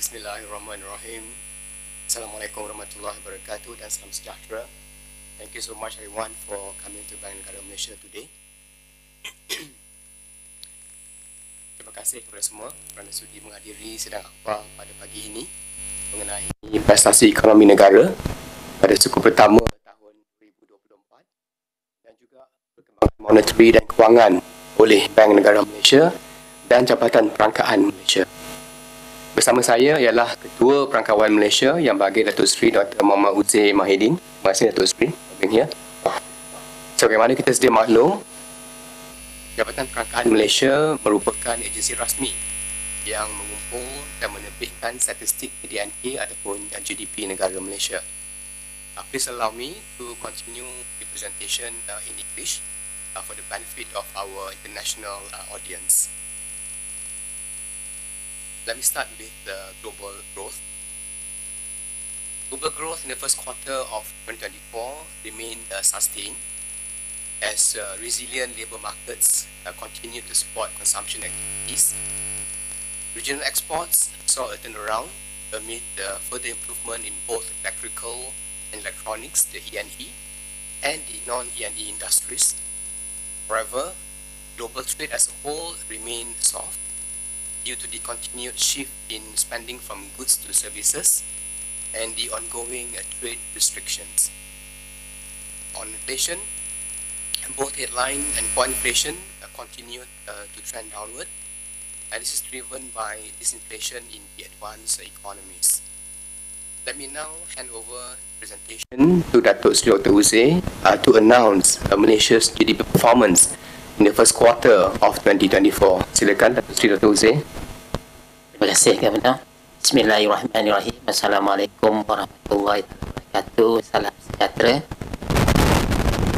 Bismillahirrahmanirrahim. Assalamualaikum warahmatullahi wabarakatuh dan salam sejahtera. Thank you so much everyone for coming to Bank Negara Malaysia today. Terima kasih kepada semua kerana sudi menghadiri sidang akhbar pada pagi ini mengenai prestasi ekonomi negara pada suku pertama tahun 2024 dan juga perkembangan monetary dan kewangan oleh Bank Negara Malaysia dan Jabatan Perangkawan Malaysia. Bersama saya ialah Ketua Perangkawan Malaysia yang bagi Datuk Seri Dr. Mohd Uzir Mahidin. Terima kasih Datuk Seri being here. Sebagaimana kita sedia maklum, Jabatan Perangkawan Malaysia merupakan agensi rasmi yang mengumpul dan menerbitkan statistik PDNK ataupun GDP negara Malaysia. Please allow me to continue the presentation in English for the benefit of our international audience. Let me start with the global growth. Global growth in the first quarter of 2024 remained sustained as resilient labour markets continue to support consumption activities. Regional exports saw a turnaround amid further improvement in both electrical and electronics, the E&E, and the non-E&E industries. However, global trade as a whole remained soft due to the continued shift in spending from goods to services and the ongoing trade restrictions. On inflation, both headline and core inflation continued to trend downward, and this is driven by disinflation in the advanced economies. Let me now hand over the presentation to Datuk Seri Dr. Uzir to announce Malaysia's GDP performance in the first quarter of 2024. Silakan Datuk Seri Dr. Uzir. Terima kasih Gabenor. Bismillahirrahmanirrahim. Assalamualaikum warahmatullahi wabarakatuh. Salam sejahtera.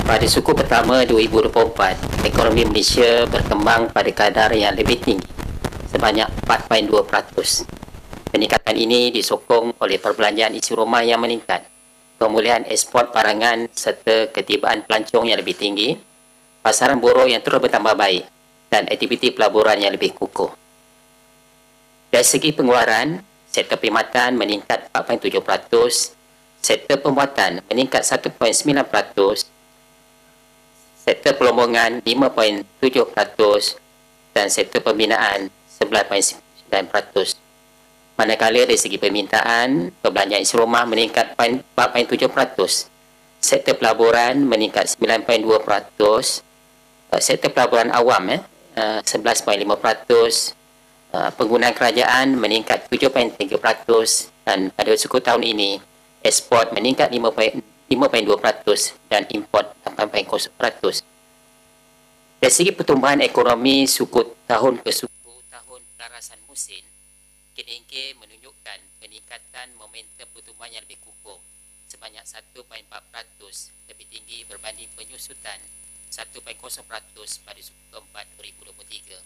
Pada suku pertama 2024, ekonomi Malaysia berkembang pada kadar yang lebih tinggi sebanyak 4.2%. Peningkatan ini disokong oleh perbelanjaan isi rumah yang meningkat, pemulihan ekspor barangan serta ketibaan pelancong yang lebih tinggi, pasaran buruh yang terus bertambah baik dan aktiviti pelaburan yang lebih kukuh. Dari segi pengeluaran, sektor perkhidmatan meningkat 4.7%, sektor pembuatan meningkat 1.9%, sektor perombongan 5.7% dan sektor pembinaan 11.9%. Manakala dari segi permintaan, perbelanjaan isi rumah meningkat 4.7%, sektor pelaburan meningkat 9.2%, sektor pelaburan awam 11.5%, penggunaan kerajaan meningkat 7.3% dan pada suku tahun ini ekspor meningkat 5.2% dan import 8.0%. Dari segi pertumbuhan ekonomi suku tahun ke suku tahun pelarasan musim, KDNK menunjukkan peningkatan momentum pertumbuhan yang lebih kukuh sebanyak 1.4% lebih tinggi berbanding penyusutan 1.0% pada suku keempat 2023.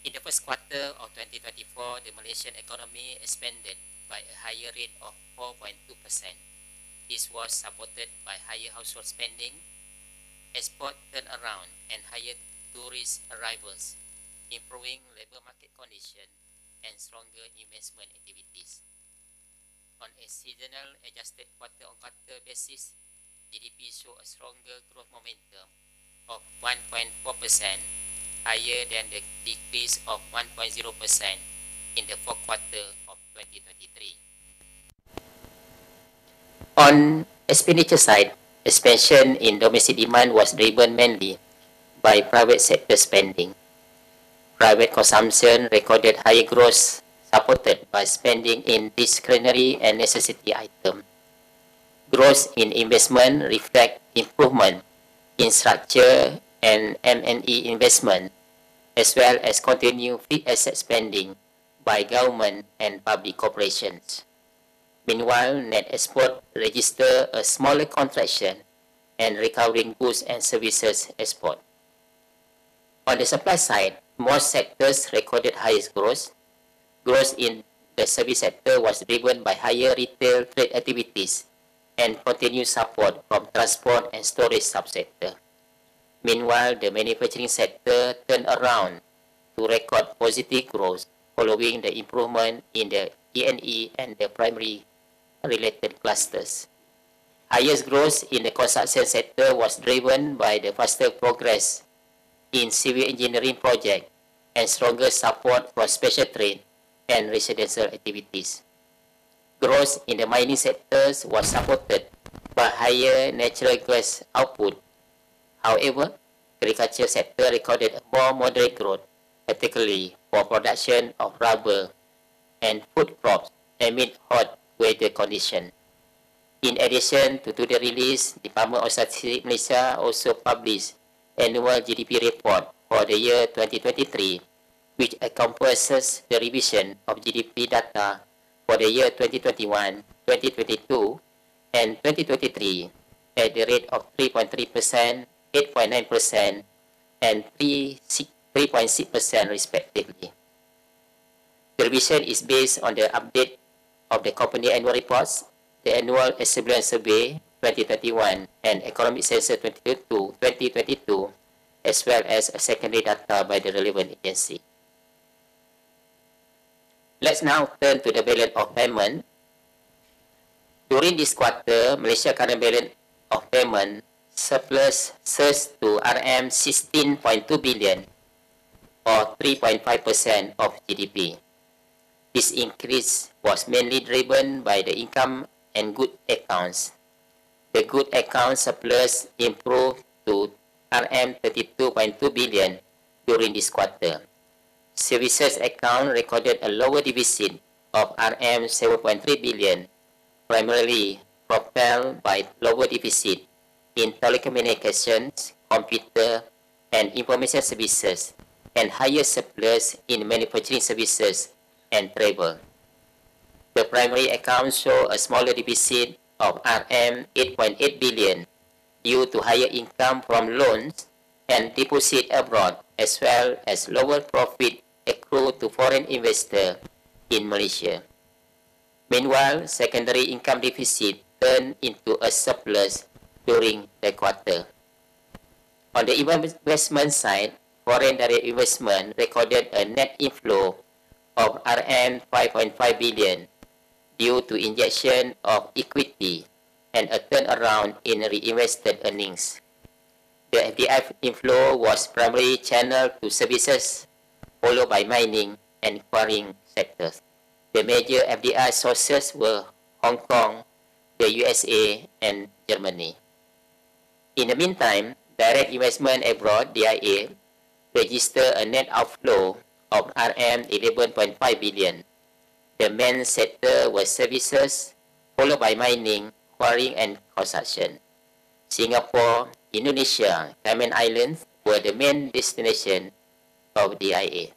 In the first quarter of 2024, the Malaysian economy expanded by a higher rate of 4.2%. This was supported by higher household spending, export turnaround and higher tourist arrivals, improving labour market condition and stronger investment activities. On a seasonal adjusted quarter-on-quarter basis, GDP show a stronger growth momentum of 1.4%, higher than the decrease of 1.0% in the fourth quarter of 2023. On expenditure side, expansion in domestic demand was driven mainly by private sector spending. Private consumption recorded higher growth supported by spending in discretionary and necessity items. Growth in investment reflect improvement in structure and M&E investment, as well as continued free asset spending by government and public corporations. Meanwhile, net export registered a smaller contraction and recovering goods and services export. On the supply side, most sectors recorded highest growth. Growth in the service sector was driven by higher retail trade activities and continued support from transport and storage subsector. Meanwhile, the manufacturing sector turned around to record positive growth following the improvement in the E&E and the primary related clusters. Highest growth in the construction sector was driven by the faster progress in civil engineering project and stronger support for special trade and residential activities. Growth in the mining sectors was supported by higher natural gas output. However, the agriculture sector recorded a more moderate growth, particularly for production of rubber and food crops amid hot weather conditions. In addition to the release, Department of Statistics Malaysia also published annual GDP report for the year 2023, which encompasses the revision of GDP data for the year 2021, 2022, and 2023 at the rate of 3.3%, 8.9%, and 3.6% respectively. The revision is based on the update of the company annual reports, the annual Establishment Survey 2021 and Economic Census 2022, as well as a secondary data by the relevant agency. Let's now turn to the balance of payment. During this quarter, Malaysia current balance of payment surplus surged to RM 16.2 billion or 3.5% of GDP. This increase was mainly driven by the income and good accounts. The good account surplus improved to RM 32.2 billion during this quarter. Services account recorded a lower deficit of RM 7.3 billion, primarily propelled by lower deficit in telecommunications, computer, and information services, and higher surplus in manufacturing services and travel. The primary account show a smaller deficit of RM 8.8 billion due to higher income from loans and deposit abroad, as well as lower profit accrued to foreign investors in Malaysia. Meanwhile, secondary income deficit turned into a surplus during the quarter. On the investment side, foreign direct investment recorded a net inflow of RM 5.5 billion due to injection of equity and a turnaround in reinvested earnings. The FDI inflow was primarily channeled to services, followed by mining and quarrying sectors. The major FDI sources were Hong Kong, the USA, and Germany. In the meantime, direct investment abroad, DIA, registered a net outflow of RM 11.5 billion. The main sector was services, followed by mining, quarrying, and construction. Singapore, Indonesia, Cayman Islands were the main destination of DIA.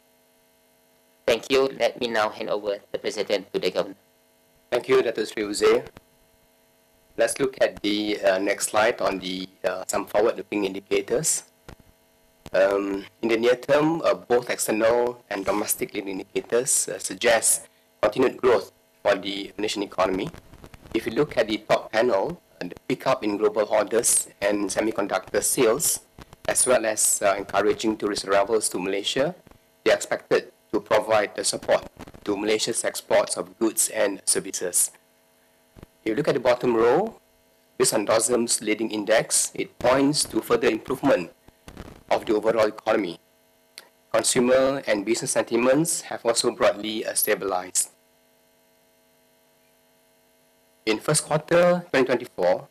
Thank you. Let me now hand over the president to the Governor. Thank you, Datuk Sri Uzir. Let's look at the next slide on the some forward-looking indicators. In the near term, both external and domestic leading indicators suggest continued growth for the Malaysian economy. If you look at the top panel, the pickup in global orders and semiconductor sales, as well as encouraging tourist arrivals to Malaysia, they are expected to provide the support to Malaysia's exports of goods and services. If you look at the bottom row, based on DOSM's leading index, it points to further improvement of the overall economy. Consumer and business sentiments have also broadly stabilized. In first quarter 2024,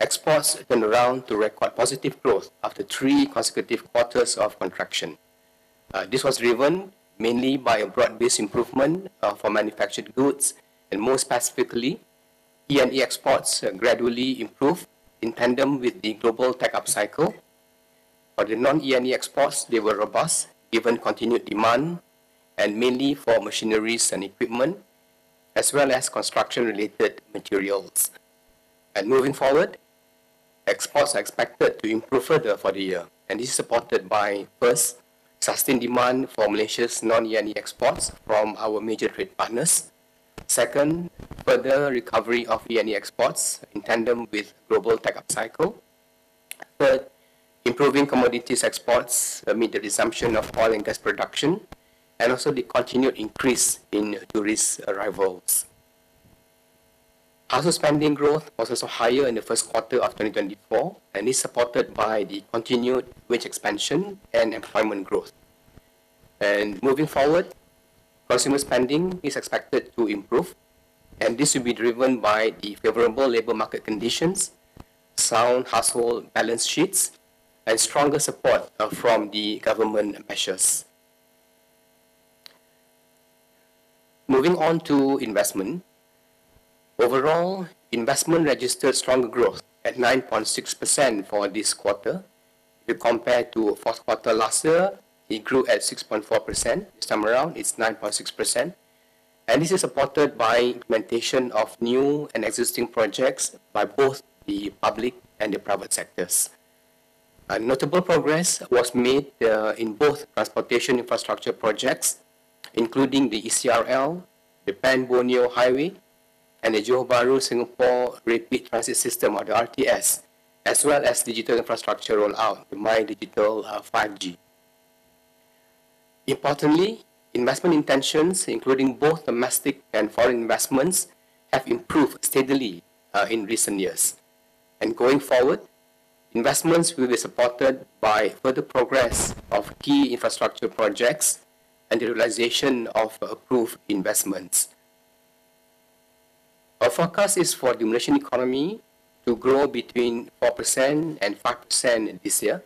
exports turned around to record positive growth after 3 consecutive quarters of contraction. This was driven mainly by a broad-based improvement for manufactured goods, and more specifically, E&E exports gradually improved in tandem with the global tech upcycle. For the non-E&E exports, they were robust given continued demand and mainly for machineries and equipment, as well as construction-related materials. And moving forward, exports are expected to improve further for the year, and this is supported by, first, sustained demand for Malaysia's non-E&E exports from our major trade partners. Second, further recovery of E&E exports in tandem with global tech upcycle. Third, improving commodities exports amid the resumption of oil and gas production, and also the continued increase in tourist arrivals. Household spending growth was also higher in the first quarter of 2024 and is supported by the continued wage expansion and employment growth. And moving forward, consumer spending is expected to improve, and this will be driven by the favorable labor market conditions, sound household balance sheets, and stronger support from the government measures. Moving on to investment. Overall, investment registered stronger growth at 9.6% for this quarter. If you compare to fourth quarter last year, it grew at 6.4%. This time around, it's 9.6%. And this is supported by implementation of new and existing projects by both the public and the private sectors. Notable progress was made in both transportation infrastructure projects, including the ECRL, the Pan-Borneo Highway, and the Johor Bahru Singapore Rapid Transit System, or the RTS, as well as digital infrastructure rollout, the My Digital 5G. Importantly, investment intentions, including both domestic and foreign investments, have improved steadily in recent years. And going forward, investments will be supported by further progress of key infrastructure projects and the realization of approved investments. Our forecast is for the Malaysian economy to grow between 4% and 5% this year.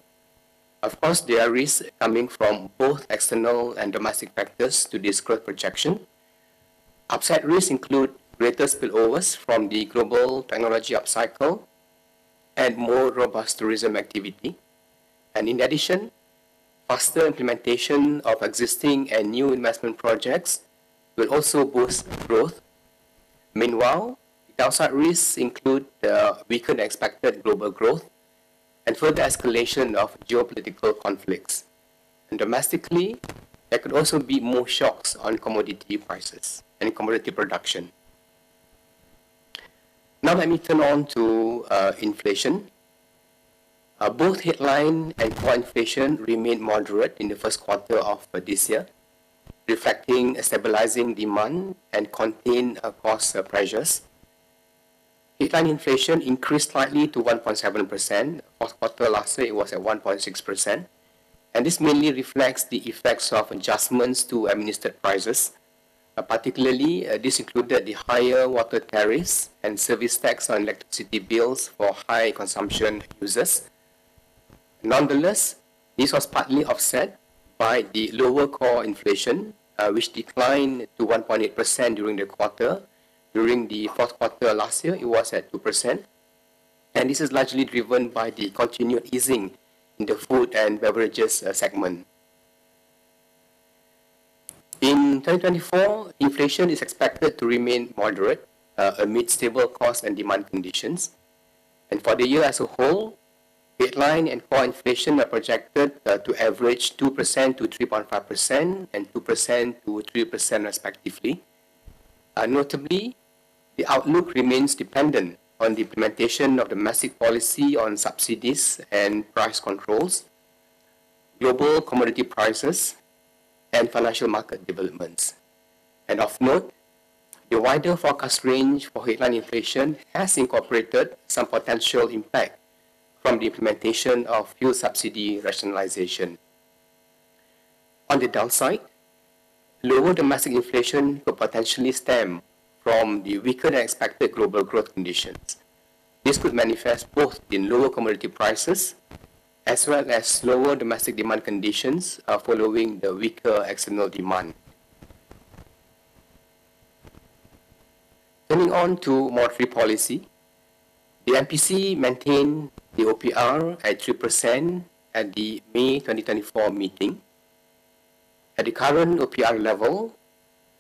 Of course, there are risks coming from both external and domestic factors to this growth projection. Upside risks include greater spillovers from the global technology upcycle and more robust tourism activity. And in addition, faster implementation of existing and new investment projects will also boost growth. Meanwhile, the downside risks include weaker than expected global growth and further escalation of geopolitical conflicts. And domestically, there could also be more shocks on commodity prices and commodity production. Now let me turn on to inflation. Both headline and core inflation remained moderate in the first quarter of this year, reflecting a stabilizing demand and contained cost pressures. Headline inflation increased slightly to 1.7%. Fourth quarter last year, it was at 1.6%. And this mainly reflects the effects of adjustments to administered prices. Particularly, this included the higher water tariffs and service tax on electricity bills for high consumption users. Nonetheless, this was partly offset by the lower core inflation, which declined to 1.8% during the quarter. During the fourth quarter last year, it was at 2%. And this is largely driven by the continued easing in the food and beverages segment. In 2024, inflation is expected to remain moderate amid stable cost and demand conditions. And for the year as a whole, headline and core inflation are projected to average 2% to 3.5% and 2% to 3% respectively. Notably, the outlook remains dependent on the implementation of domestic policy on subsidies and price controls, global commodity prices, and financial market developments. And of note, the wider forecast range for headline inflation has incorporated some potential impact from the implementation of fuel subsidy rationalization. On the downside, lower domestic inflation could potentially stem from the weaker than expected global growth conditions. This could manifest both in lower commodity prices as well as lower domestic demand conditions following the weaker external demand. Turning on to monetary policy, the MPC maintained the OPR at 3% at the May 2024 meeting. At the current OPR level,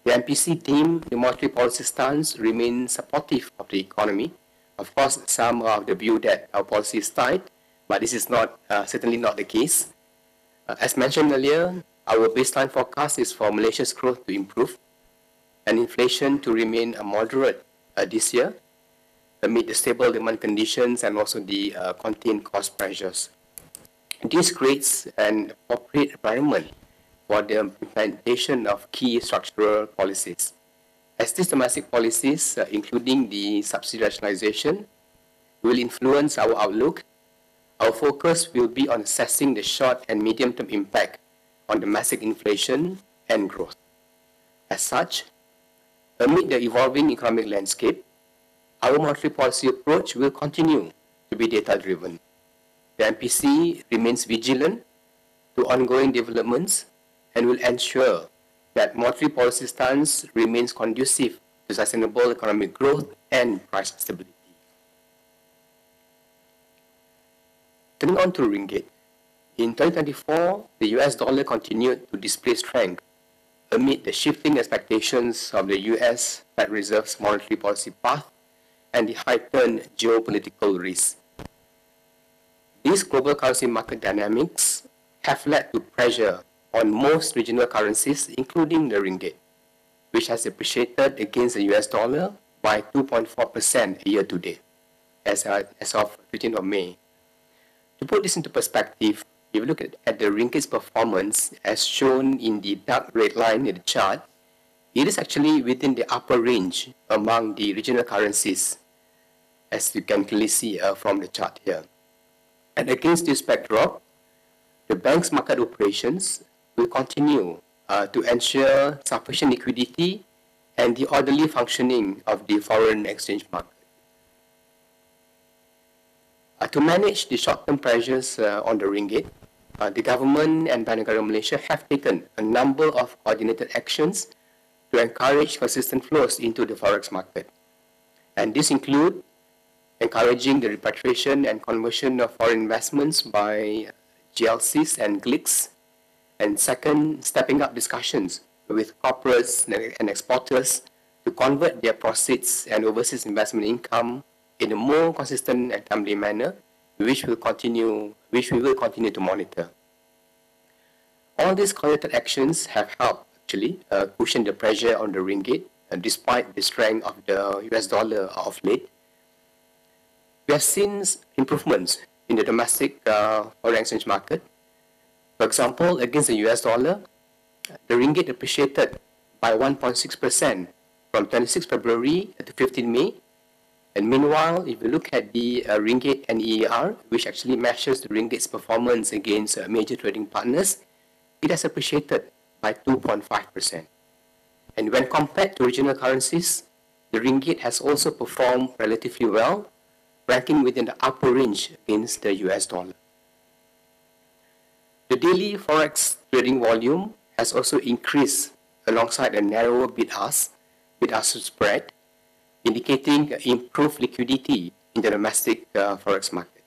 the MPC deemed the monetary policy stance remains supportive of the economy. Of course, some are of the view that our policy is tight, but this is not certainly not the case. As mentioned earlier, our baseline forecast is for Malaysia's growth to improve and inflation to remain moderate this year amid the stable demand conditions and also the contained cost pressures. This creates an appropriate environment for the implementation of key structural policies. As these domestic policies, including the subsidy rationalization, will influence our outlook, our focus will be on assessing the short and medium-term impact on domestic inflation and growth. As such, amid the evolving economic landscape, our monetary policy approach will continue to be data-driven. The MPC remains vigilant to ongoing developments and will ensure that monetary policy stance remains conducive to sustainable economic growth and price stability. Turning on to ringgit, in 2024, the US dollar continued to display strength amid the shifting expectations of the US Fed Reserve's monetary policy path and the heightened geopolitical risks. These global currency market dynamics have led to pressure on most regional currencies, including the ringgit, which has appreciated against the US dollar by 2.4% year to date, as of 15th of May. To put this into perspective, if you look at the ringgit's performance, as shown in the dark red line in the chart, it is actually within the upper range among the regional currencies, as you can clearly see from the chart here. And against this backdrop, the bank's market operations will continue to ensure sufficient liquidity and the orderly functioning of the foreign exchange market. To manage the short-term pressures on the ringgit, the government and Bank Negara Malaysia have taken a number of coordinated actions to encourage consistent flows into the forex market. And this include encouraging the repatriation and conversion of foreign investments by GLCs and GLICs, and second, stepping up discussions with corporates and exporters to convert their proceeds and overseas investment income in a more consistent and timely manner, which we will continue to monitor. All these coordinated actions have helped actually cushion the pressure on the ringgit, despite the strength of the US dollar of late. We have seen improvements in the domestic foreign exchange market. For example, against the US dollar, the ringgit appreciated by 1.6% from 26 February to 15 May. And meanwhile, if you look at the ringgit and EAR, which actually measures the ringgit's performance against major trading partners, it has appreciated by 2.5%. And when compared to regional currencies, the ringgit has also performed relatively well, ranking within the upper range against the US dollar. The daily forex trading volume has also increased alongside a narrower bid-ask spread, indicating improved liquidity in the domestic forex market.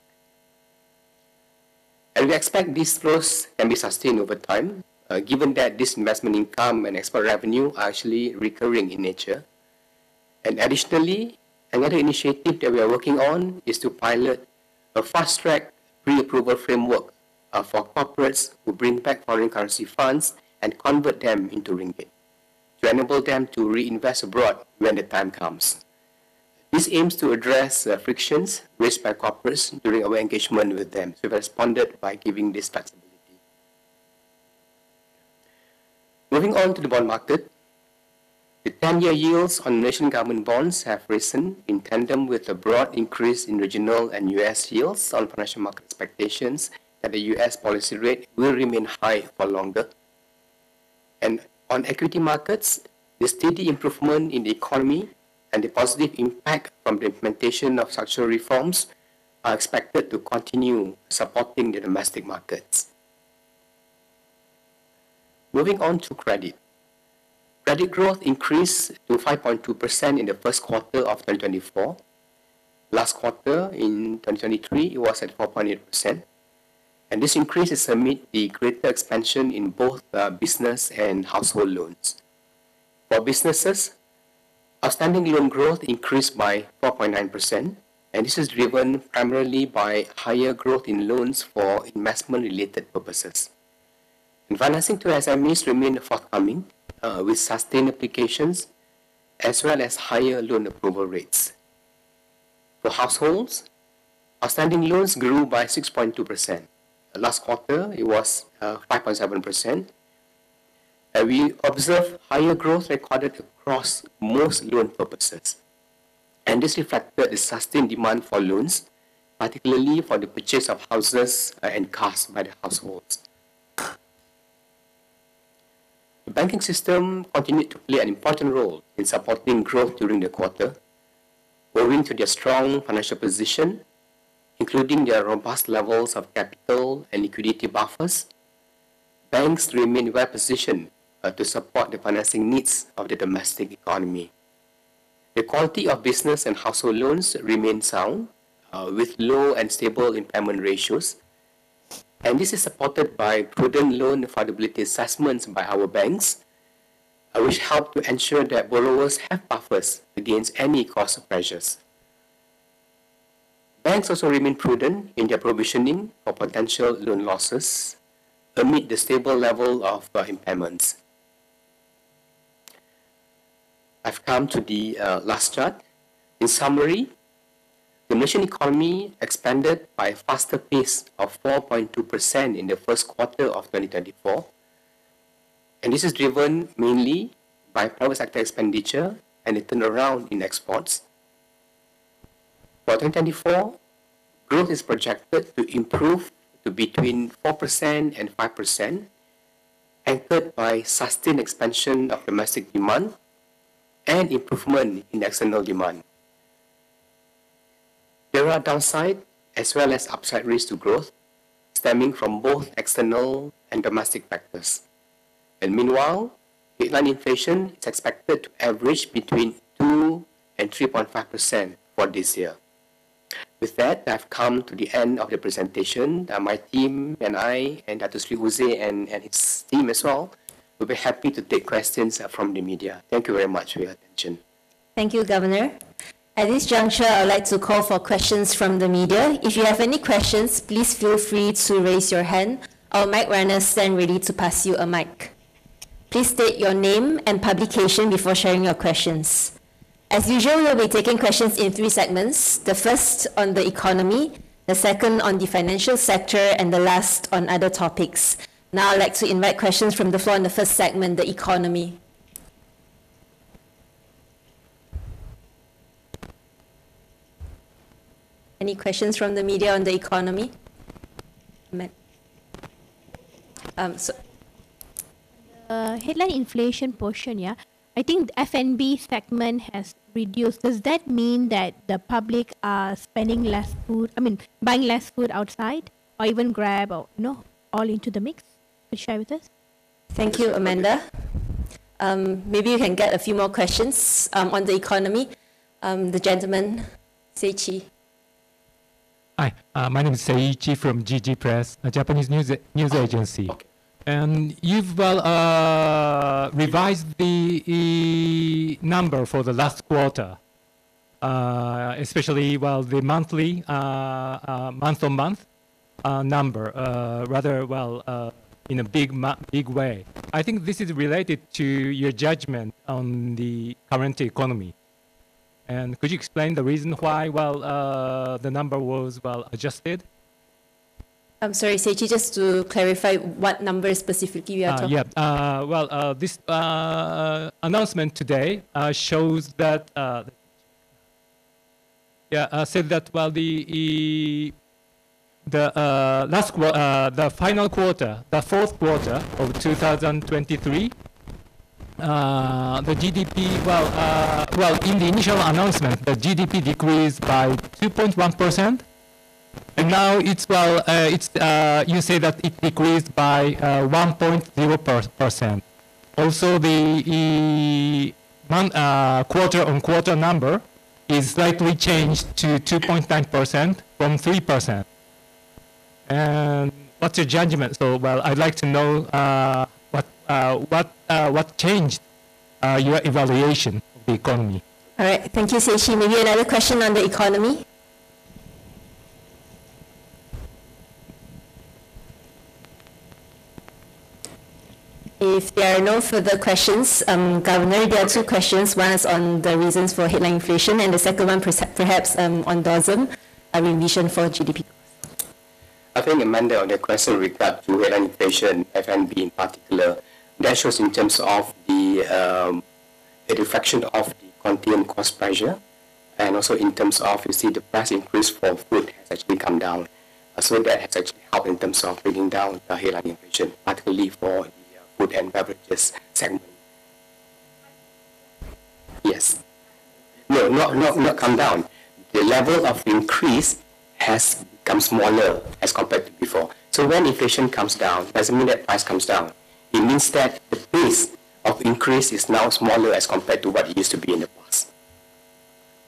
And we expect these flows can be sustained over time, given that this investment income and export revenue are actually recurring in nature. And additionally, another initiative that we are working on is to pilot a fast-track pre-approval framework for corporates who bring back foreign currency funds and convert them into ringgit, to enable them to reinvest abroad when the time comes. This aims to address frictions raised by corporates during our engagement with them. So we responded by giving this flexibility. Moving on to the bond market, the 10-year yields on Malaysian government bonds have risen in tandem with a broad increase in regional and US yields on financial market expectations that the US policy rate will remain high for longer. And on equity markets, the steady improvement in the economy and the positive impact from the implementation of structural reforms are expected to continue supporting the domestic markets. Moving on to credit. Credit growth increased to 5.2% in the first quarter of 2024. Last quarter, in 2023, it was at 4.8%. And this increase is amid the greater expansion in both business and household loans. For businesses, outstanding loan growth increased by 4.9%, and this is driven primarily by higher growth in loans for investment-related purposes. And financing to SMEs remained forthcoming, with sustained applications as well as higher loan approval rates. For households, outstanding loans grew by 6.2%. Last quarter, it was 5.7%, We observe higher growth recorded across most loan purposes. And this reflected the sustained demand for loans, particularly for the purchase of houses and cars by the households. The banking system continued to play an important role in supporting growth during the quarter, owing to their strong financial position, including their robust levels of capital and liquidity buffers. Banks remain well positioned to support the financing needs of the domestic economy. The quality of business and household loans remain sound, with low and stable impairment ratios. And this is supported by prudent loan affordability assessments by our banks, which help to ensure that borrowers have buffers against any cost pressures. Banks also remain prudent in their provisioning for potential loan losses amid the stable level of impairments. I've come to the last chart. In summary, the Malaysian economy expanded by a faster pace of 4.2% in the first quarter of 2024. And this is driven mainly by private sector expenditure and a turnaround in exports. For 2024, growth is projected to improve to between 4% and 5%, anchored by sustained expansion of domestic demand and improvement in external demand. There are downside as well as upside risks to growth, stemming from both external and domestic factors. And meanwhile, headline inflation is expected to average between 2 and 3.5% for this year. With that, I've come to the end of the presentation. My team and I, and Datuk Sri Uzir and his team as well, will be happy to take questions from the media. Thank you very much for your attention. Thank you, Governor. At this juncture, I would like to call for questions from the media. If you have any questions, please feel free to raise your hand. Our mic runners stand ready to pass you a mic. Please state your name and publication before sharing your questions. As usual, we'll be taking questions in 3 segments. The first on the economy, the second on the financial sector, and the last on other topics. Now I'd like to invite questions from the floor in the first segment, the economy. Any questions from the media on the economy? Headline inflation portion, yeah. I think the F&B segment has reduced. Does that mean that the public are spending less food? I mean, buying less food outside, or even Grab, or all into the mix? Could you share with us? Thank you, Amanda. Maybe you can get a few more questions on the economy. The gentleman, Seichi. Hi, my name is Seiichi from GG Press, a Japanese news agency. Okay. And you've revised the number for the last quarter, especially the monthly, month-on-month number, in a big way. I think this is related to your judgment on the current economy. And could you explain the reason why, the number was, adjusted? I'm sorry, Seichi, just to clarify what number specifically we are talking about. This announcement today shows that, said that, the final quarter, the fourth quarter of 2023, the GDP, in the initial announcement, the GDP decreased by 2.1%, and now it's you say that it decreased by 1.0%. Also, the quarter-on-quarter number is slightly changed to 2.9% from 3%. And what's your judgment? So, I'd like to know what changed your evaluation of the economy. All right, thank you, Seichi. Maybe another question on the economy. If there are no further questions, Governor, there are 2 questions. One is on the reasons for headline inflation, and the second one perhaps on DOSM, a revision for GDP. I think, Amanda, on the question regard to headline inflation, F&B in particular, That shows in terms of the reflection of the contained cost pressure, and also in terms of, you see, the price increase for food has actually come down. So that has actually helped in terms of bringing down the headline inflation, particularly for the food and beverages segment. Yes. No, not come down. The level of increase has become smaller as compared to before. So when inflation comes down, doesn't mean that price comes down. It means that the pace of increase is now smaller as compared to what it used to be in the past.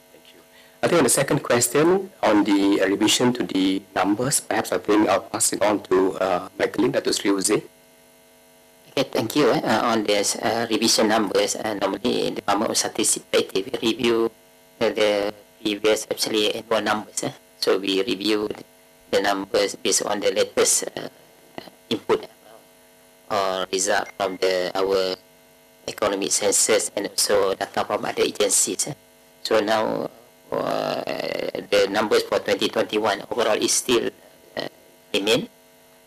Thank you. I think on the second question on the revision to the numbers, perhaps I think I'll pass it on to my colleague, Datuk Seri Uzir. Okay, thank you. On this revision numbers, normally the Department of Statistics we review the previous actually annual numbers. So we review the numbers based on the latest input or result from our economic census and also data from other agencies. So now the numbers for 2021 overall is still remain,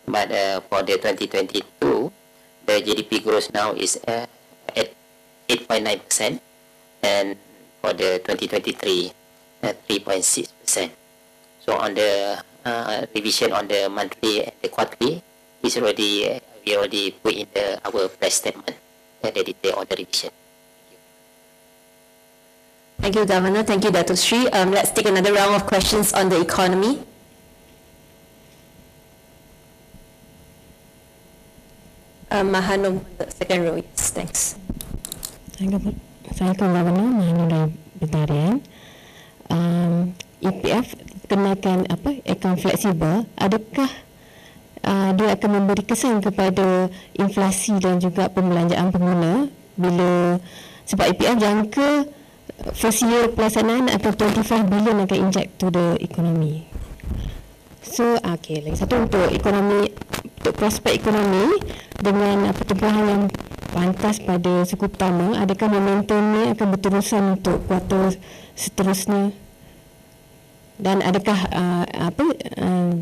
but for the 2022, the GDP growth now is at 8.9%, and for the 2023, 3.6%. So on the revision on the monthly and the quarterly is already we already put in our press statement the detail on the revision. Thank you, Governor. Thank you, Datuk Sri. Let's take another round of questions on the economy. Mahanum, the second row. Yes, thanks. Saya Governor Mahanum dari Betarian. EPF kenakan akaun fleksibel, adakah dia akan memberi kesan kepada inflasi dan juga pembelanjaan pengguna bila sebab EPF jangka first year pelaksanaan akan 25 bilion akan inject to the economy. So, okay, lagi satu untuk ekonomi, untuk prospek ekonomi dengan pertumbuhan yang pantas pada suku utama, adakah momentum ini akan berterusan untuk kuartal seterusnya? Dan adakah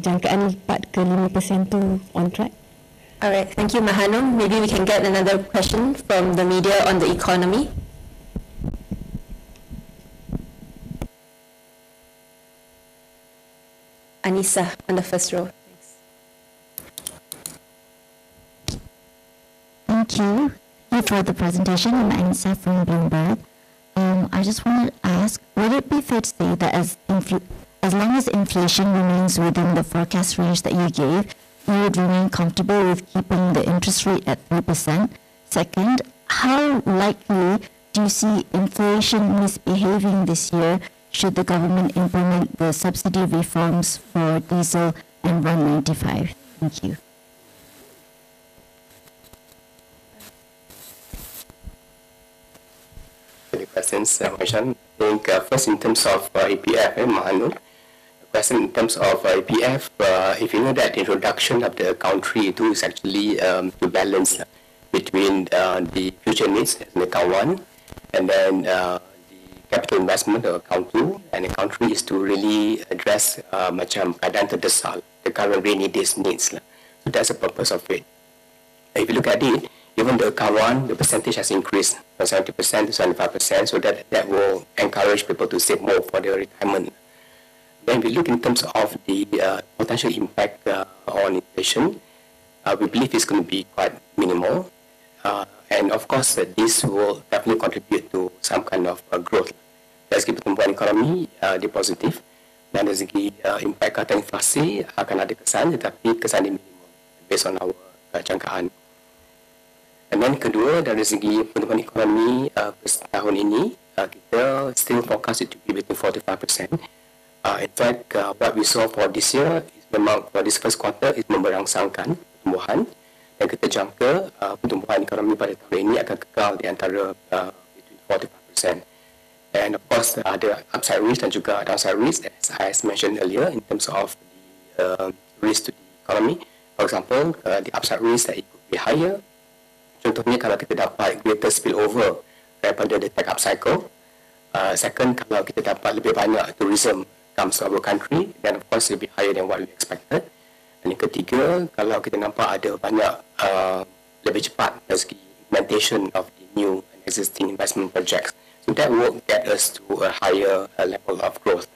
jangkaan 4 ke 5% tu on track? Alright, thank you, Mahanum. Maybe we can get another question from the media on the economy. Anissa on the first row. Thank you for the presentation. I'm Anissa from Bloomberg. I just wanted to ask, would it be fair to say that as long as inflation remains within the forecast range that you gave, you would remain comfortable with keeping the interest rate at 3%? Second, how likely do you see inflation misbehaving this year should the government implement the subsidy reforms for diesel and 195? Thank you. Questions, Mahishan. I think first in terms of EPF, Mahanu, the question in terms of EPF, if you know that introduction of the country to is actually to balance between the future needs in account 1 and then the capital investment of account 2, and the country is to really address macam keadaan terdesak, the current rainy days needs. So that's the purpose of it. If you look at it, even the account 1, the percentage has increased from 70% to 75%, so that will encourage people to save more for their retirement. When we look in terms of the potential impact on inflation, we believe it's going to be quite minimal. And of course, this will definitely contribute to some kind of growth. Dari segi pertumbuhan ekonomi, dia positif. Dan dari segi impact kata inflasi, akan ada kesan, tetapi kesan dia minimal based on our jangkaan. Dan yang kedua, dari segi pertumbuhan ekonomi tahun ini, kita still forecast it to be between 4 to 5%. In fact, what we saw for this year is memang for this first quarter is memberangsangkan pertumbuhan, dan kita jangka pertumbuhan ekonomi pada tahun ini akan kekal di antara between 4 to 5%. And of course, ada upside risk dan juga downside risk, as I mentioned earlier, in terms of the risk to the economy. For example, the upside risk that it could be higher. Contohnya kalau kita dapat greater spillover daripada the tech up cycle. Second, kalau kita dapat lebih banyak tourism comes to our country, then of course it will be higher than what we expected. Dan yang ketiga, kalau kita nampak ada banyak lebih cepat dari segi implementation of the new and existing investment projects. So that will get us to a higher level of growth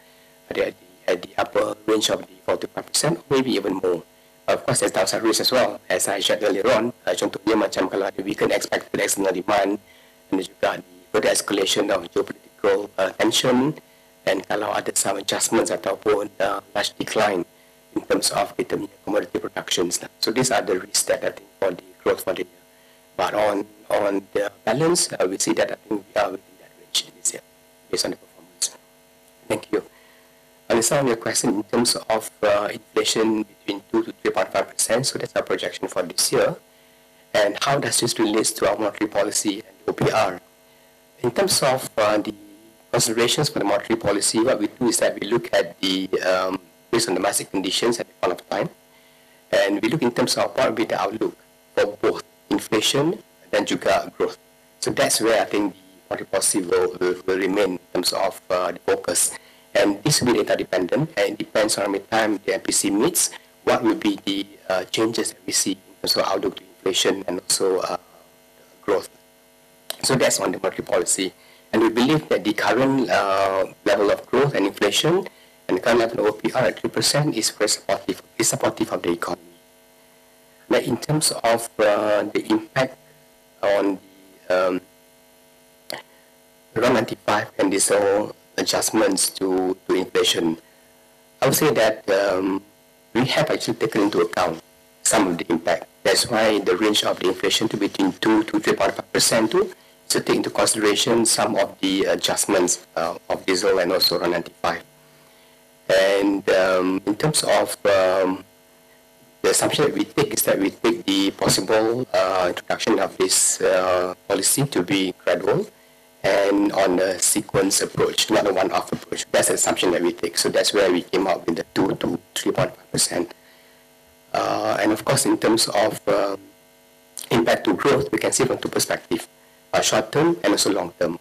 at the upper range of the 4-5%, maybe even more. Of course, there's downside risk as well, as I shared earlier on. Contohnya macam kalau ada weakened expected external demand, dan juga the further escalation of geopolitical tension, and kalau ada some adjustments ataupun large decline in terms of kita punya commodity productions. So these are the risks that I think for the growth for the year. But on the balance, we see that I think we are within that range this year, based on the performance. Thank you. Alisa, on your question in terms of inflation between 2 to 3.5%, so that's our projection for this year. And how does this relate to our monetary policy and OPR? In terms of the considerations for the monetary policy, what we do is that we look at the based on the market conditions at the point of time, and we look in terms of what will be the outlook for both inflation and juga growth. So that's where I think the monetary policy will remain in terms of the focus. And this will be data dependent, and it depends on how many time the MPC meets, what will be the changes that we see in terms of outlook to inflation and also growth. So that's on the monetary policy. And we believe that the current level of growth and inflation and the current level of OPR at 3% is very supportive of the economy. Now, in terms of the impact on the around 95 and these all adjustments to inflation, I would say that we have actually taken into account some of the impact. That's why the range of the inflation to between 2 to 3.5% too, to take into consideration some of the adjustments of diesel and also around 95. And in terms of the assumption that we take is that we take the possible introduction of this policy to be gradual and on a sequence approach, not a one-off approach. That's the assumption that we take. So that's where we came up with the 2 to 3.5%. And of course, in terms of impact to growth, we can see from two perspectives, short-term and also long-term.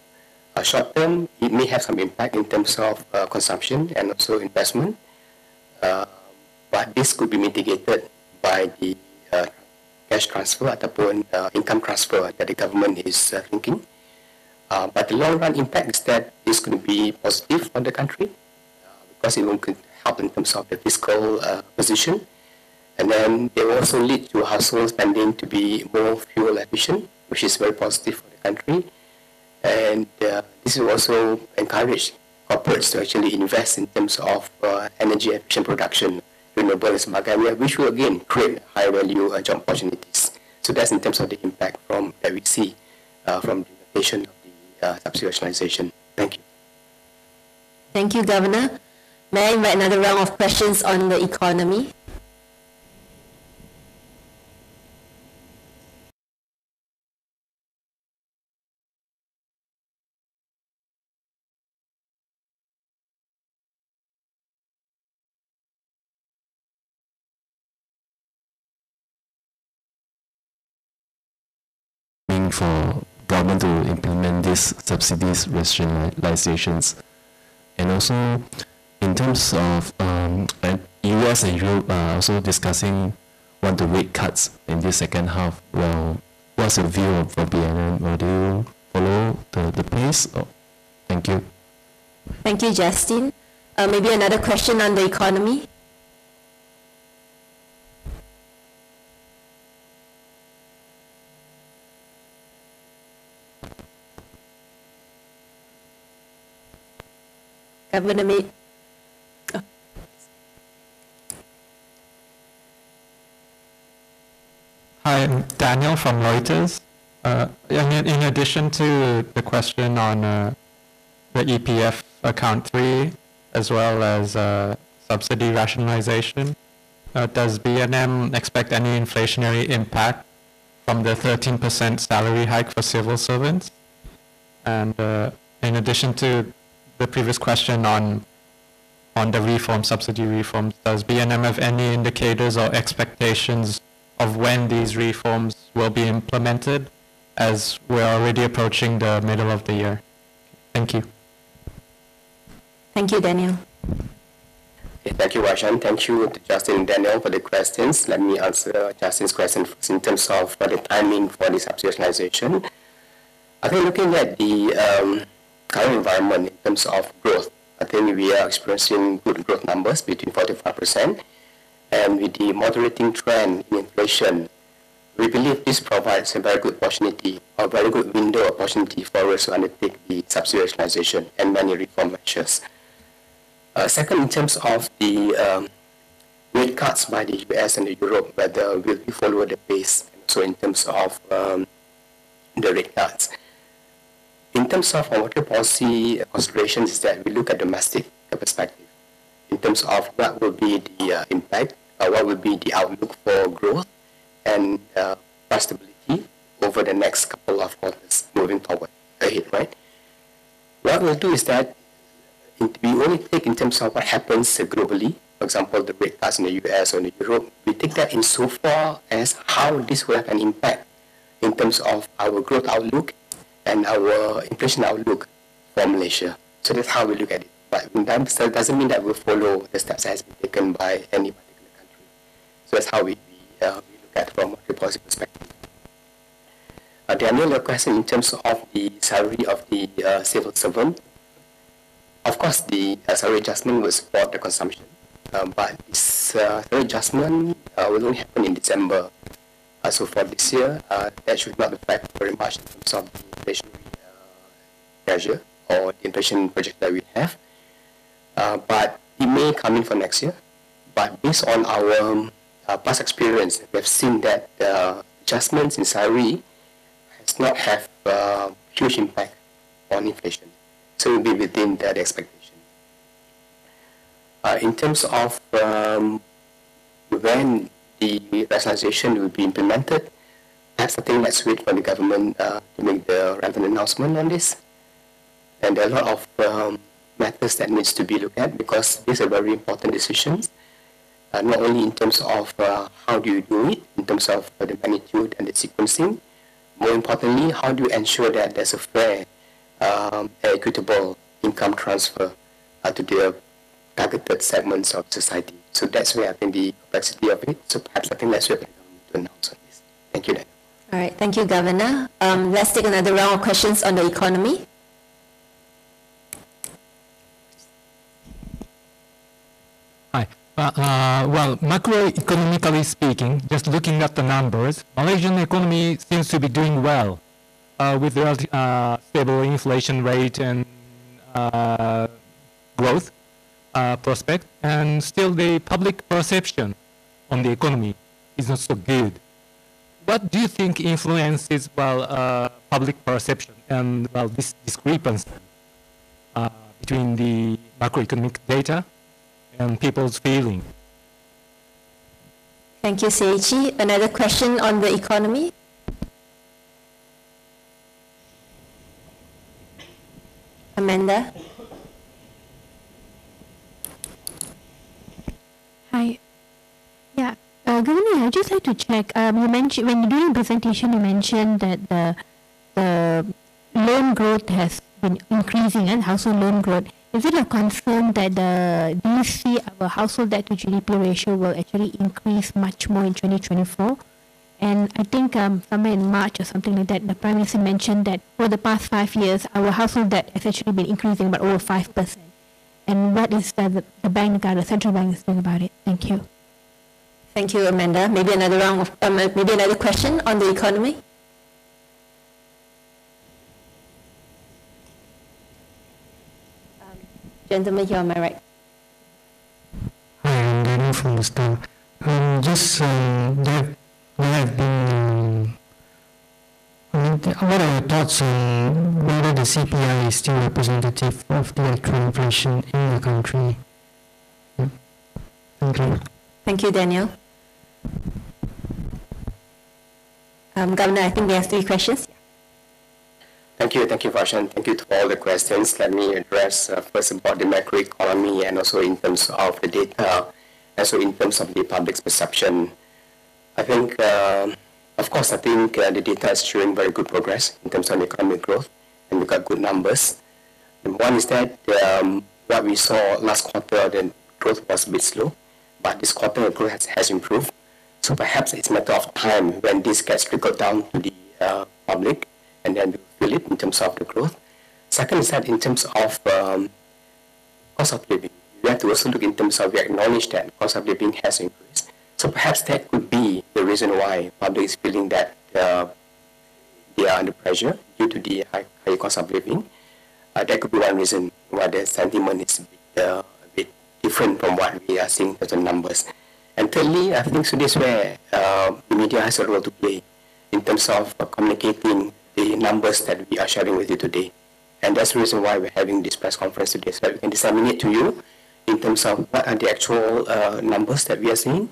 Short-term, it may have some impact in terms of consumption and also investment, but this could be mitigated by the cash transfer ataupun income transfer that the government is thinking. But the long-run impact is that this could be positive for the country because it will help in terms of the fiscal position. And then they will also lead to household spending to be more fuel efficient, which is very positive for the country. And this will also encourage corporates to actually invest in terms of energy efficient production, renewable and sebagainya, which will again create high value job opportunities. So that's in terms of the impact that we see from the implementation of the subsidy rationalization. Thank you. Thank you, Governor. May I invite another round of questions on the economy? For government to implement these subsidies rationalizations, and also in terms of US and Europe are also discussing the rate cuts in the second half. Well, what's your view for BNM? Will you follow the pace? Thank you. Thank you, Justin. Maybe another question on the economy. Governor May. Oh. Hi, I'm Daniel from Reuters. In addition to the question on the EPF account 3, as well as subsidy rationalization, does BNM expect any inflationary impact from the 13% salary hike for civil servants? And in addition to the previous question on the subsidy reforms, does BNM have any indicators or expectations of when these reforms will be implemented, as we're already approaching the middle of the year? Thank you. Thank you, Daniel. Okay, thank you, Varshan. Thank you to Justin and Daniel for the questions. Let me answer Justin's question first in terms of the timing for the subsidization. I think looking at the current environment in terms of growth, I think we are experiencing good growth numbers between 45%, and with the moderating trend in inflation, we believe this provides a very good opportunity, a very good window opportunity for us to undertake the subsidization and many reform measures. Second, in terms of the rate cuts by the US and the Europe, whether will we follow the pace, so in terms of the rate cuts. In terms of monetary policy considerations, is that we look at domestic perspective in terms of what will be the impact, what will be the outlook for growth and price stability over the next couple of quarters moving forward ahead, right? What we'll do is that we only take in terms of what happens globally, for example, the rate cuts in the US or in Europe, we take that in so far as how this will have an impact in terms of our growth outlook and our inflation outlook for Malaysia. So that's how we look at it. But that doesn't mean that we'll follow the steps that has been taken by any particular country. So that's how we look at it from a monetary policy perspective. Daniel, your question in terms of the salary of the civil servant. Of course, the salary adjustment will support the consumption, but this salary adjustment will only happen in December. So for this year, that should not affect very much in terms of the inflationary pressure or the inflation project that we have. But it may come in for next year. But based on our past experience, we have seen that adjustments in salary has not have huge impact on inflation. So it will be within that expectation. In terms of when the rationalization will be implemented, perhaps I think let's wait for the government to make the relevant announcement on this. And there are a lot of matters that needs to be looked at because these are very important decisions, not only in terms of how do you do it, in terms of the magnitude and the sequencing. More importantly, how do you ensure that there's a fair, equitable income transfer to the targeted segments of society. So that's where I think the complexity of it. So perhaps I think that's where the government to announce on this. Thank you, Dan. All right, thank you, Governor. Let's take another round of questions on the economy. Hi. Well, macroeconomically speaking, just looking at the numbers, Malaysian economy seems to be doing well with the stable inflation rate and growth prospect, and still the public perception on the economy is not so good. What do you think influences, well, public perception and, well, this discrepancy between the macroeconomic data and people's feeling? Thank you, Seichi. Another question on the economy? Amanda? Hi. Yeah, Governor, I'd just like to check. You mentioned, when during the presentation, you mentioned that the loan growth has been increasing and household loan growth. Is it a concern that do you see our household debt to GDP ratio will actually increase much more in 2024? And I think somewhere in March or something like that, the Prime Minister mentioned that for the past 5 years, our household debt has actually been increasing by over 5%. And what is the bank, the central bank, is doing about it? Thank you. Thank you, Amanda. Maybe another round of, maybe another question on the economy. Gentleman here on my right. Hi, I'm Daniel from the Star. There have been, what are your thoughts on whether the CPI is still representative of the actual inflation in the country? Yeah. Thank you. Thank you, Daniel. Governor, I think we have 3 questions. Thank you, Varshan. Thank you to all the questions. Let me address first about the macroeconomy and also in terms of the data, also in terms of the public's perception. I think, of course, I think the data is showing very good progress in terms of economic growth, and we got good numbers. And one is that what we saw last quarter, the growth was a bit slow, but this quarter the growth has improved. So perhaps it's a matter of time when this gets trickled down to the public, and then we feel it in terms of the growth. Second is that in terms of cost of living, we have to also look in terms of, we acknowledge that cost of living has increased. So perhaps that could be the reason why public is feeling that they are under pressure due to the high cost of living. That could be one reason why the sentiment is a bit different from what we are seeing as the numbers. And thirdly, I think so this is where the media has a role to play in terms of communicating the numbers that we are sharing with you today. And that's the reason why we're having this press conference today, so that we can disseminate to you in terms of what are the actual numbers that we are seeing,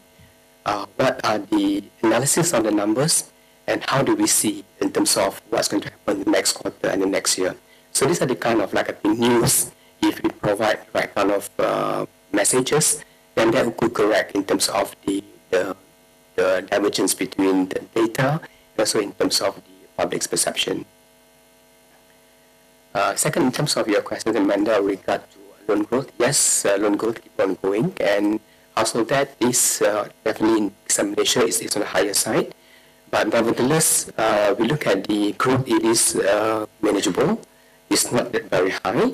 what are the analysis on the numbers, and how do we see in terms of what's going to happen in the next quarter and the next year. So these are the kind of like the news, if we provide the right kind of messages, then that could correct in terms of the divergence between the data, and also in terms of the public's perception. Second, in terms of your question, Amanda, with regard to loan growth, yes, loan growth keep on going, and household debt is definitely in some measure is on the higher side. But nevertheless, we look at the growth, it is manageable. It's not that very high.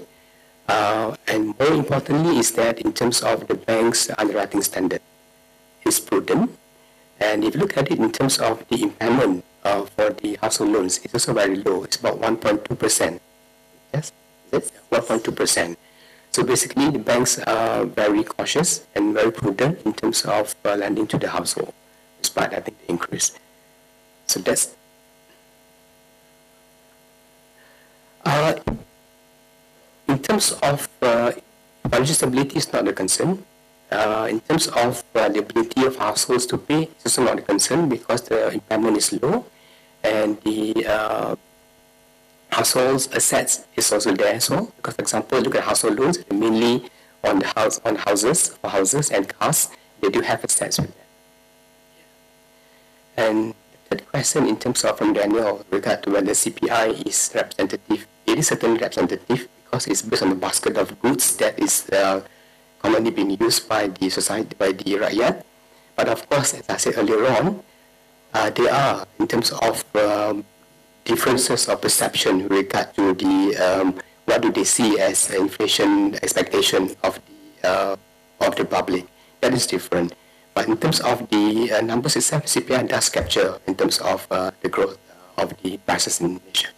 And more importantly is that in terms of the bank's underwriting standard, it's prudent. And if you look at it in terms of the impairment for the household loans, it's also very low. It's about 1.2%. Yes, that's 1.2%. So basically, the banks are very cautious and very prudent in terms of lending to the household, despite I think the increase. So that's in terms of financial stability is not a concern. In terms of the ability of households to pay, it's also not a concern because the impairment is low, and the households' assets is also there as well. Because, for example, look at household loans, mainly on the houses and cars. They do have assets with that. And the question in terms of from Daniel with regard to whether CPI is representative, it is certainly representative because it's based on the basket of goods that is commonly being used by the society, by the rakyat. But of course, as I said earlier on, there are, in terms of differences of perception with regard to the what do they see as inflation expectation of the public. That is different. But in terms of the numbers itself, CPI does capture in terms of the growth of the prices in Malaysia.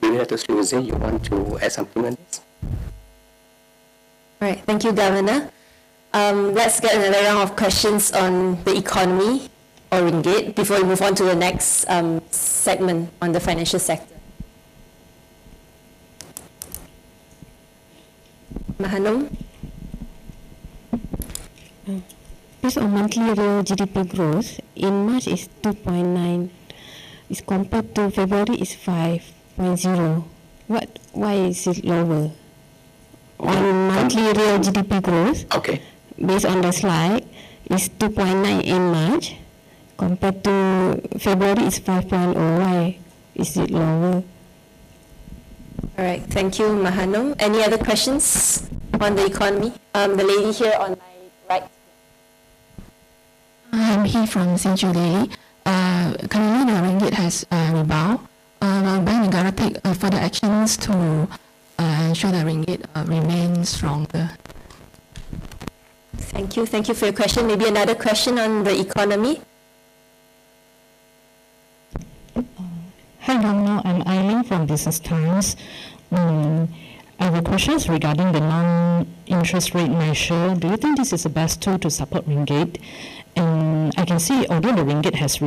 Maybe Datuk Sri Uzir, you want to add something on this? All right, thank you, Governor. Let's get another round of questions on the economy or ringgit before we move on to the next segment on the financial sector. Mahanum? Based on monthly real GDP growth, in March is 2.9, is compared to February is 5.0. Why is it lower? On monthly real GDP growth, okay, based on the slide, is 2.9 in March, compared to February is 5.0. Why is it lower? All right, thank you, Mahanum. Any other questions on the economy? The lady here on my right. I'm here from Central Daily. Currently, the ringgit has rebound. Will Bank Negara take further actions to ensure the ringgit remains stronger? Thank you. Thank you for your question. Maybe another question on the economy. Hi, Governor. I'm Eileen from Business Times. I have a question regarding the non-interest rate measure. Do you think this is the best tool to support ringgit? And I can see, although the ringgit has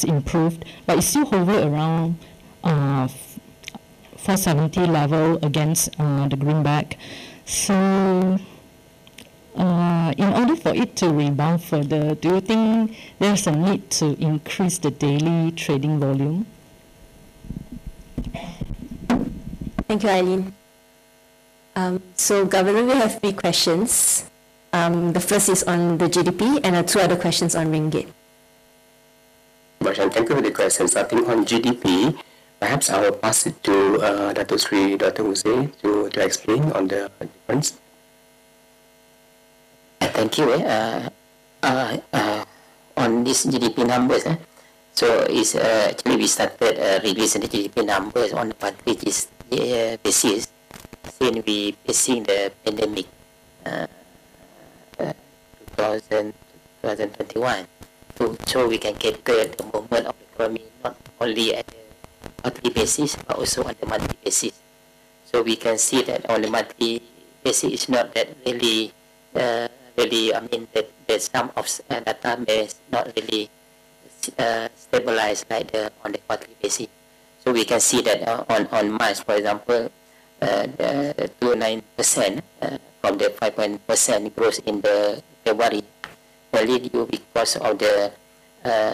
improved, but it's still hover around 470 level against the greenback. So, in order for it to rebound further, do you think there's a need to increase the daily trading volume? Thank you, Eileen. So, Governor, we have 3 questions. The first is on the GDP and 2 other questions on ringgit. Thank you for the question. Starting on GDP, perhaps I will pass it to Datuk Sri Dr. Uzir to explain on the difference. Thank you. On this GDP numbers, so it's actually we started releasing the GDP numbers on a monthly basis since we facing the pandemic 2021. So we can calculate the movement of the economy not only at the quarterly basis but also on the monthly basis. So we can see that on the monthly basis it's not that really I mean that the sum of data may not really stabilize like on the quarterly basis. So we can see that on March, for example, the 2.9% from the 5% growth in the February, mainly due because of the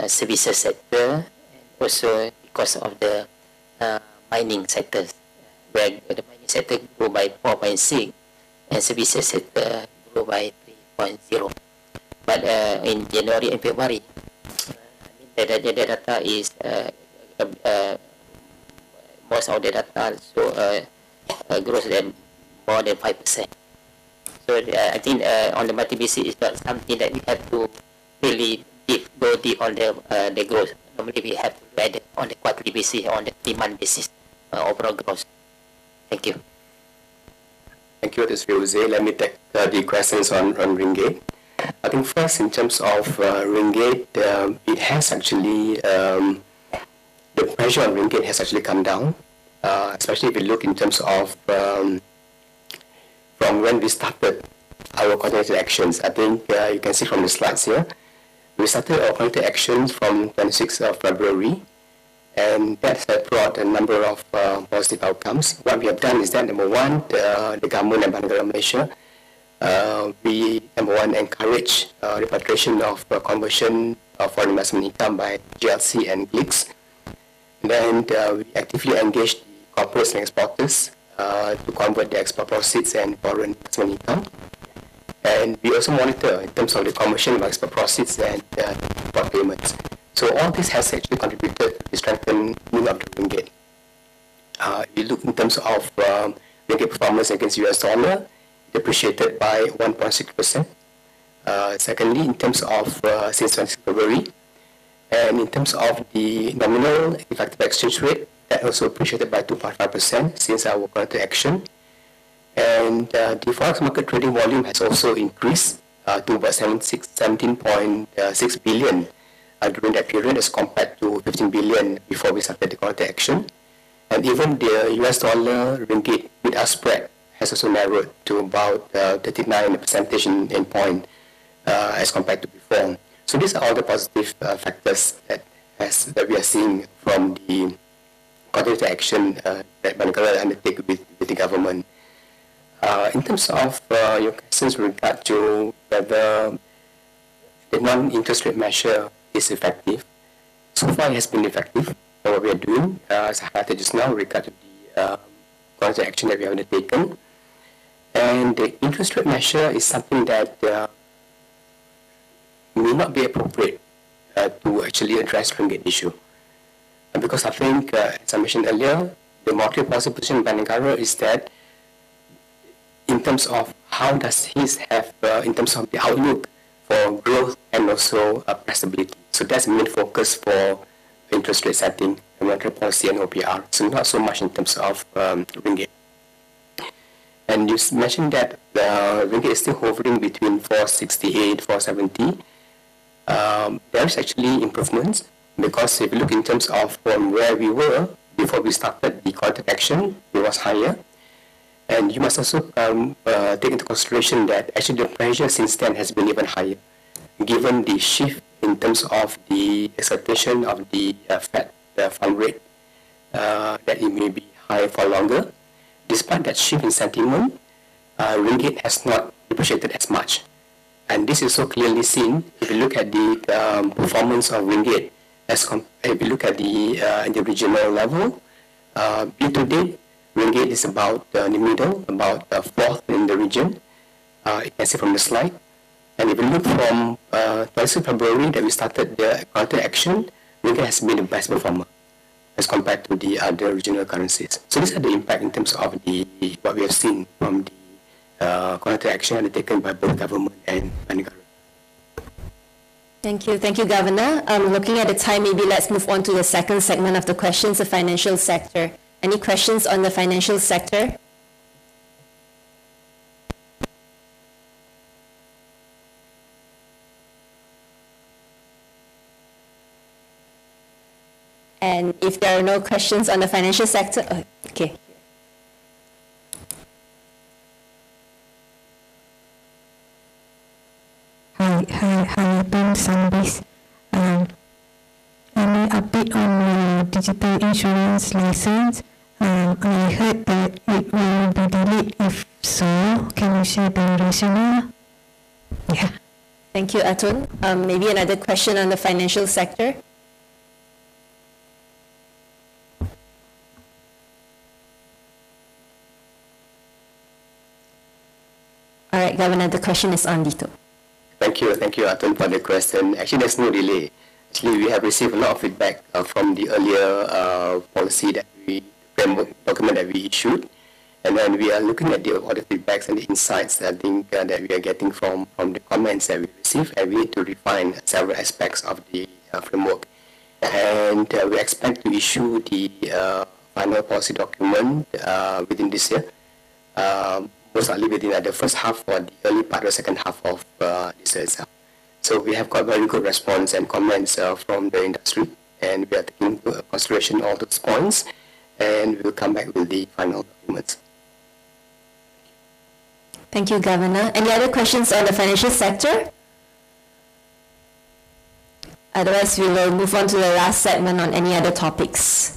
services sector and also because of the mining sectors, where the mining sector grew by 4.6 and services sector grew by 3.0. But in January and February, the data is most of the data so grows more than 5%. So I think on the monthly basis is not something that we have to really go deep on the growth. Normally we have to add on the quarterly basis, on the 3-month basis, overall growth. Thank you. Thank you, Uzir. Let me take the questions on ringgit. I think first, in terms of ringgit, it has actually, the pressure on ringgit has actually come down, especially if you look in terms of from when we started our coordinated actions. I think you can see from the slides here, we started our coordinated actions from 26th of February, and that has brought a number of positive outcomes. What we have done is that, number one, the government and Negara Malaysia, we, number one, encourage repatriation of conversion of foreign investment income by GLC and GLICs. Then we actively engage the corporates and exporters to convert the export proceeds and foreign investment income. And we also monitor in terms of the conversion of export proceeds and import payments. So all this has actually contributed to the strengthening of the ringgit. If you look in terms of ringgit performance against US dollar, it appreciated by 1.6%. Secondly, in terms of since 26 February, and in terms of the nominal effective exchange rate, that also appreciated by 2.5% since our coordinated action. And the forex market trading volume has also increased to about 17.6 billion during that period, as compared to 15 billion before we started the coordinated action. And even the US dollar ringgit bid-ask spread has also narrowed to about 39 percentage in point as compared to before. So these are all the positive factors that we are seeing from the coordinated action that Negara undertake with the government. In terms of your questions with regard to whether the non-interest rate measure is effective, so far it has been effective. What we are doing, as I highlighted just now, regard to the coordinated action that we have undertaken. And the interest rate measure is something that may not be appropriate to actually address ringgit issue. Because I think, as I mentioned earlier, the monetary policy position by Negara is that in terms of how does he have, in terms of the outlook for growth and also stability. So that's the main focus for interest rate setting, monetary policy and OPR. So not so much in terms of ringgit. And you mentioned that the ringgit is still hovering between 468, 470. There is actually improvements, because if you look in terms of from where we were before we started the coordinated action, it was higher. And you must also take into consideration that actually the pressure since then has been even higher, given the shift in terms of the expectation of the Fed fund rate, that it may be high for longer. Despite that shift in sentiment, ringgit has not depreciated as much. And this is so clearly seen if you look at the performance of ringgit, if you look at the regional level. Year to date, ringgit is about in the middle, about fourth in the region. You can see from the slide. And if you look from 26 February that we started the coordinated action, ringgit has been the best performer as compared to the other regional currencies. So these are the impact in terms of what we have seen from corrective action undertaken by both government and Negara. Thank you, Governor. Looking at the time, maybe let's move on to the second segment of the questions, the financial sector. Any questions on the financial sector? And if there are no questions on the financial sector, okay. Hi, Ben Sambis. Any update on the digital insurance license? I heard that it will be delayed. If so, can you share the rationale? Yeah. Thank you, Atun. Maybe another question on the financial sector? All right, Governor, the question is on Dito. Thank you, Atun, for the question. Actually, there's no delay. Actually, we have received a lot of feedback from the earlier policy framework document that we issued, and then we are looking at all the feedbacks and the insights that I think that we are getting from the comments that we received, and we need to refine several aspects of the framework. And we expect to issue the final policy document within this year. Most likely within the first half or the early part or second half of this year itself. So we have got very good response and comments from the industry, and we are taking into consideration all those points, and we will come back with the final documents. Thank you, Governor. Any other questions on the financial sector? Otherwise, we will move on to the last segment on any other topics.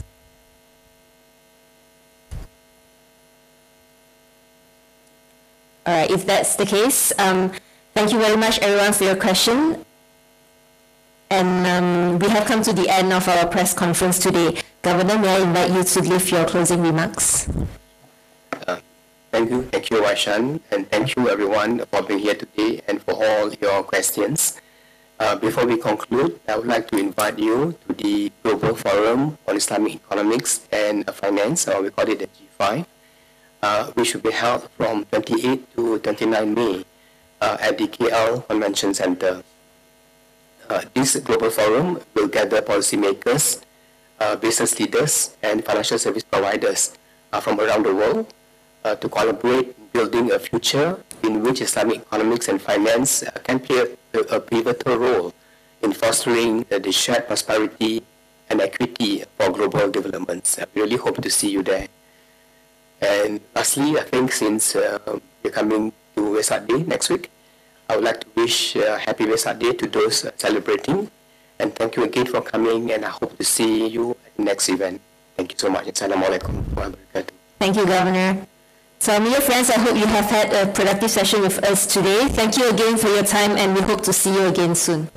All right, if that's the case, thank you very much, everyone, for your question. And we have come to the end of our press conference today. Governor, may I invite you to give your closing remarks? Thank you, Waishan, and thank you, everyone, for being here today and for all your questions. Before we conclude, I would like to invite you to the Global Forum on Islamic Economics and Finance, or we call it the G5. Which will be held from 28 to 29 May at the KL Convention Center. This global forum will gather policymakers, business leaders, and financial service providers from around the world to collaborate in building a future in which Islamic economics and finance can play a pivotal role in fostering the shared prosperity and equity for global developments. I really hope to see you there. And lastly, I think since we're coming to Wesak Day next week, I would like to wish a happy Wesak Day to those celebrating. And thank you again for coming, and I hope to see you at the next event. Thank you so much. Assalamualaikum warahmatullahi wabarakatuh. Thank you, Governor. So, dear friends, I hope you have had a productive session with us today. Thank you again for your time, and we hope to see you again soon.